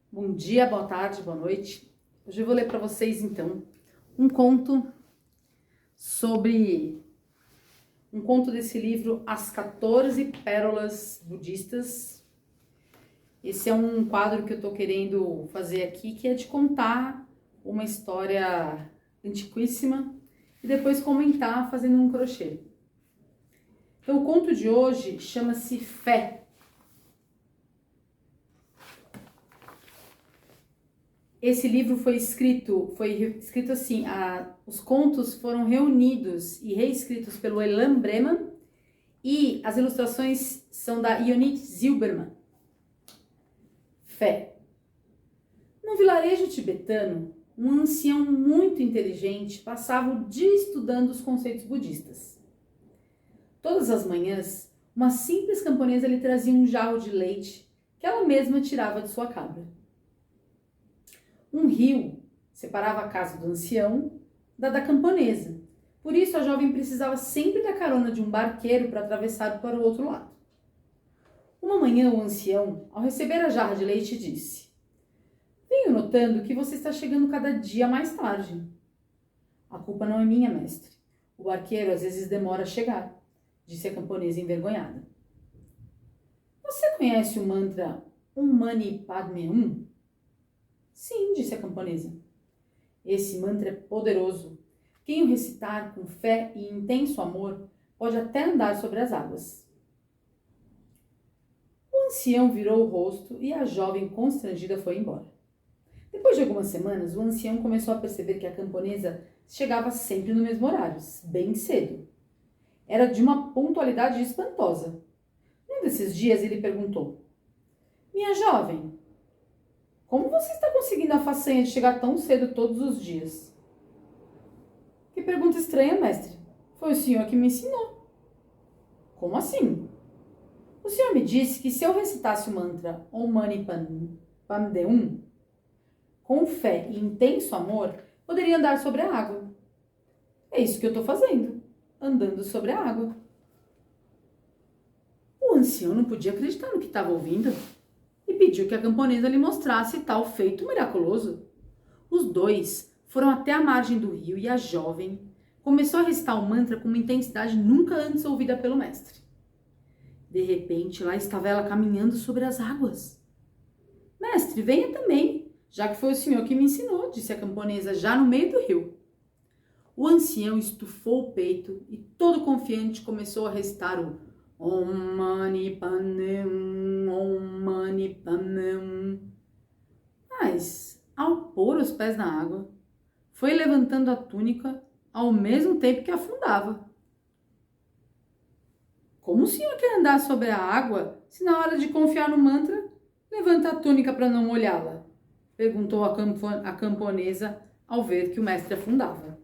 Bom dia, boa tarde, boa noite. Hoje eu vou ler para vocês, então, um conto desse livro As 14 Pérolas Budistas. Esse é um quadro que eu tô querendo fazer aqui, que é de contar uma história antiquíssima e depois comentar fazendo um crochê. Então, o conto de hoje chama-se Fé. Esse livro foi escrito assim, os contos foram reunidos e reescritos pelo Elan Breman e as ilustrações são da Ionit Zilberman. Fé. No vilarejo tibetano, um ancião muito inteligente passava o dia estudando os conceitos budistas. Todas as manhãs, uma simples camponesa lhe trazia um jarro de leite que ela mesma tirava de sua cabra. Um rio separava a casa do ancião da camponesa. Por isso, a jovem precisava sempre da carona de um barqueiro para atravessar para o outro lado. Uma manhã, o ancião, ao receber a jarra de leite, disse: "Venho notando que você está chegando cada dia mais tarde." "A culpa não é minha, mestre. O barqueiro às vezes demora a chegar," disse a camponesa envergonhada. "Você conhece o mantra Om Mani Padme Hum?" "Sim," disse a camponesa. "Esse mantra é poderoso. Quem o recitar com fé e intenso amor pode até andar sobre as águas." O ancião virou o rosto e a jovem constrangida foi embora. Depois de algumas semanas, o ancião começou a perceber que a camponesa chegava sempre no mesmo horário, bem cedo. Era de uma pontualidade espantosa. Num desses dias ele perguntou: "Minha jovem, como você está conseguindo a façanha de chegar tão cedo todos os dias?" "Que pergunta estranha, mestre. Foi o senhor que me ensinou." "Como assim?" "O senhor me disse que se eu recitasse o mantra Om Mani Padme Hum, com fé e intenso amor, poderia andar sobre a água." "É isso que eu estou fazendo, andando sobre a água." O ancião não podia acreditar no que estava ouvindo e pediu que a camponesa lhe mostrasse tal feito miraculoso. Os dois foram até a margem do rio e a jovem começou a recitar o mantra com uma intensidade nunca antes ouvida pelo mestre. De repente, lá estava ela caminhando sobre as águas. "Mestre, venha também, já que foi o senhor que me ensinou," disse a camponesa já no meio do rio. O ancião estufou o peito e, todo confiante, começou a recitar o Om Mani Padme Hum, Om Mani Padme Hum. Mas, ao pôr os pés na água, foi levantando a túnica ao mesmo tempo que afundava. "Como o senhor quer andar sobre a água se na hora de confiar no mantra, levanta a túnica para não molhá-la?" perguntou a camponesa ao ver que o mestre afundava.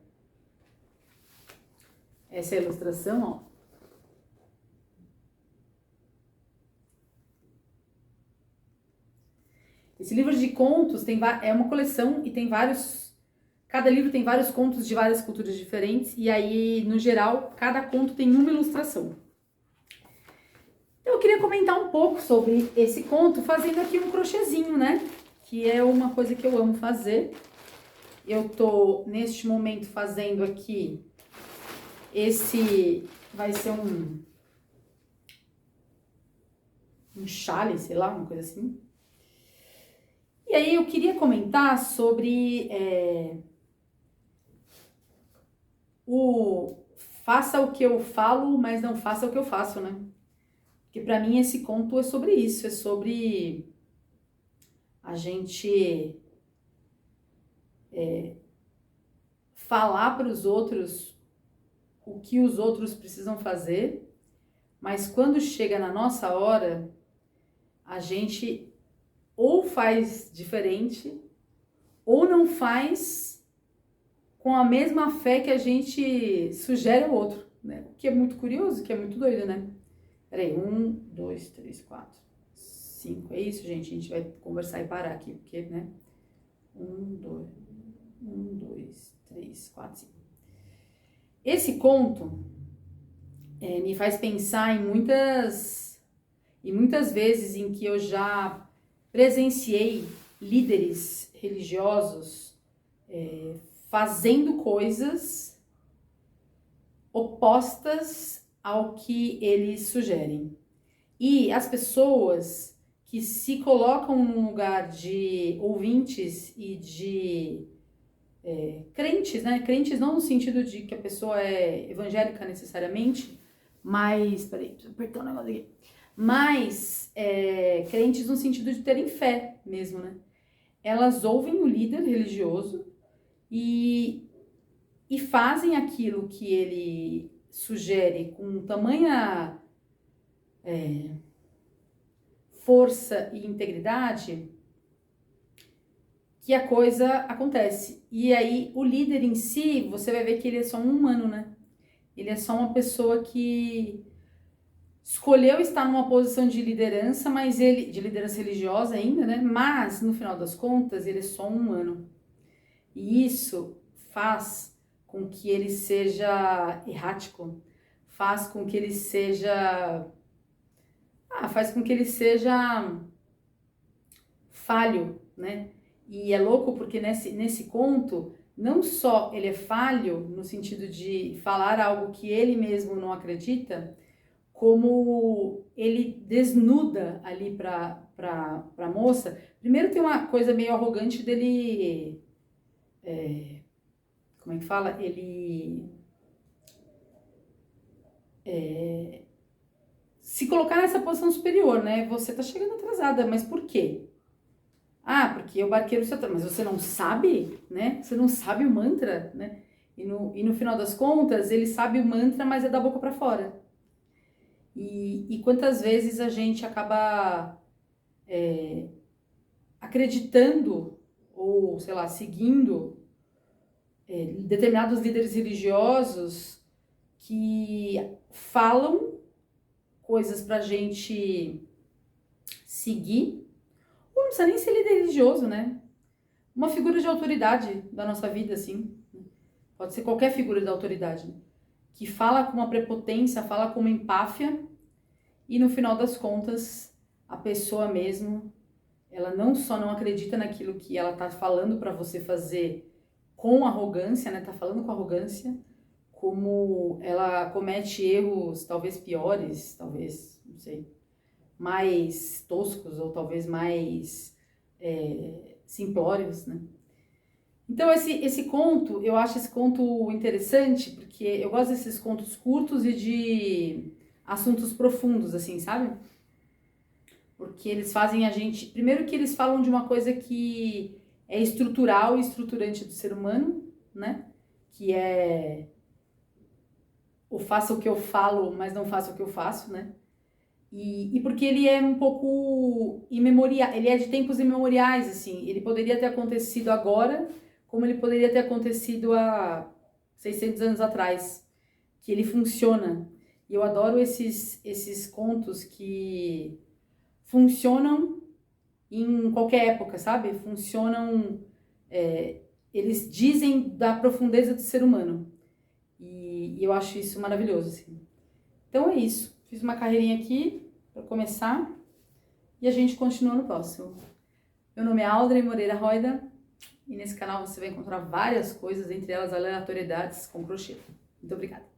Essa é a ilustração, ó. Esse livro de contos é uma coleção e tem vários. Cada livro tem vários contos de várias culturas diferentes, e aí, no geral, cada conto tem uma ilustração. Então, eu queria comentar um pouco sobre esse conto, fazendo aqui um crochêzinho, né? Que é uma coisa que eu amo fazer. Eu tô, neste momento, fazendo aqui esse. Vai ser um chale, sei lá, uma coisa assim. E aí eu queria comentar sobre o faça o que eu falo, mas não faça o que eu faço, né? Porque pra mim esse conto é sobre isso, é sobre a gente falar para os outros o que os outros precisam fazer, mas quando chega na nossa hora, a gente ou faz diferente ou não faz com a mesma fé que a gente sugere ao outro, né? O que é muito curioso, que é muito doido, né? Peraí, 1, 2, 3, 4, 5. É isso, gente. A gente vai conversar e parar aqui, porque, né? 1, 2, 3, 4, 5. Esse conto me faz pensar em muitas vezes em que eu já presenciei líderes religiosos fazendo coisas opostas ao que eles sugerem. E as pessoas que se colocam num lugar de ouvintes e de crentes, né? Crentes não no sentido de que a pessoa é evangélica necessariamente, mas... Peraí, preciso apertar um negócio aqui. Mas crentes no sentido de terem fé mesmo, né? Elas ouvem o líder religioso e fazem aquilo que ele sugere com tamanha força e integridade que a coisa acontece. E aí o líder em si, você vai ver que ele é só um humano, né? Ele é só uma pessoa que escolheu estar numa posição de liderança, mas ele, de liderança religiosa ainda, né? Mas, no final das contas, ele é só um humano. E isso faz com que ele seja errático, faz com que ele seja... faz com que ele seja falho, né? E é louco porque nesse conto, não só ele é falho no sentido de falar algo que ele mesmo não acredita, como ele desnuda ali pra moça. Primeiro tem uma coisa meio arrogante dele... como é que fala? Ele... se colocar nessa posição superior, né? Você tá chegando atrasada, mas por quê? Porque o barqueiro se atrasa. Mas você não sabe, né? Você não sabe o mantra, né? E no final das contas, ele sabe o mantra, mas é da boca pra fora. E quantas vezes a gente acaba acreditando ou, sei lá, seguindo determinados líderes religiosos que falam coisas pra gente seguir, ou não precisa nem ser líder religioso, né? Uma figura de autoridade da nossa vida, assim. Pode ser qualquer figura de autoridade, né? Que fala com uma prepotência, fala com uma empáfia, e no final das contas, a pessoa mesmo, ela não só não acredita naquilo que ela tá falando pra você fazer com arrogância, né? Tá falando com arrogância, como ela comete erros talvez piores, talvez, não sei, mais toscos ou talvez mais simplórios, né? Então esse conto, eu acho esse conto interessante porque eu gosto desses contos curtos e de assuntos profundos, assim, sabe? Porque eles fazem a gente... Primeiro que eles falam de uma coisa que é estrutural e estruturante do ser humano, né? Que é ou faça o que eu falo, mas não faça o que eu faço, né? E porque ele é um pouco imemorial, ele é de tempos imemoriais, assim. Ele poderia ter acontecido agora, como ele poderia ter acontecido há 600 anos atrás. Que ele funciona. E eu adoro esses contos que funcionam em qualquer época, sabe? Funcionam... eles dizem da profundeza do ser humano. E eu acho isso maravilhoso, assim. Então é isso. Fiz uma carreirinha aqui para começar e a gente continua no próximo. Meu nome é Audrey Moreira Roida e nesse canal você vai encontrar várias coisas, entre elas aleatoriedades com crochê. Muito obrigada.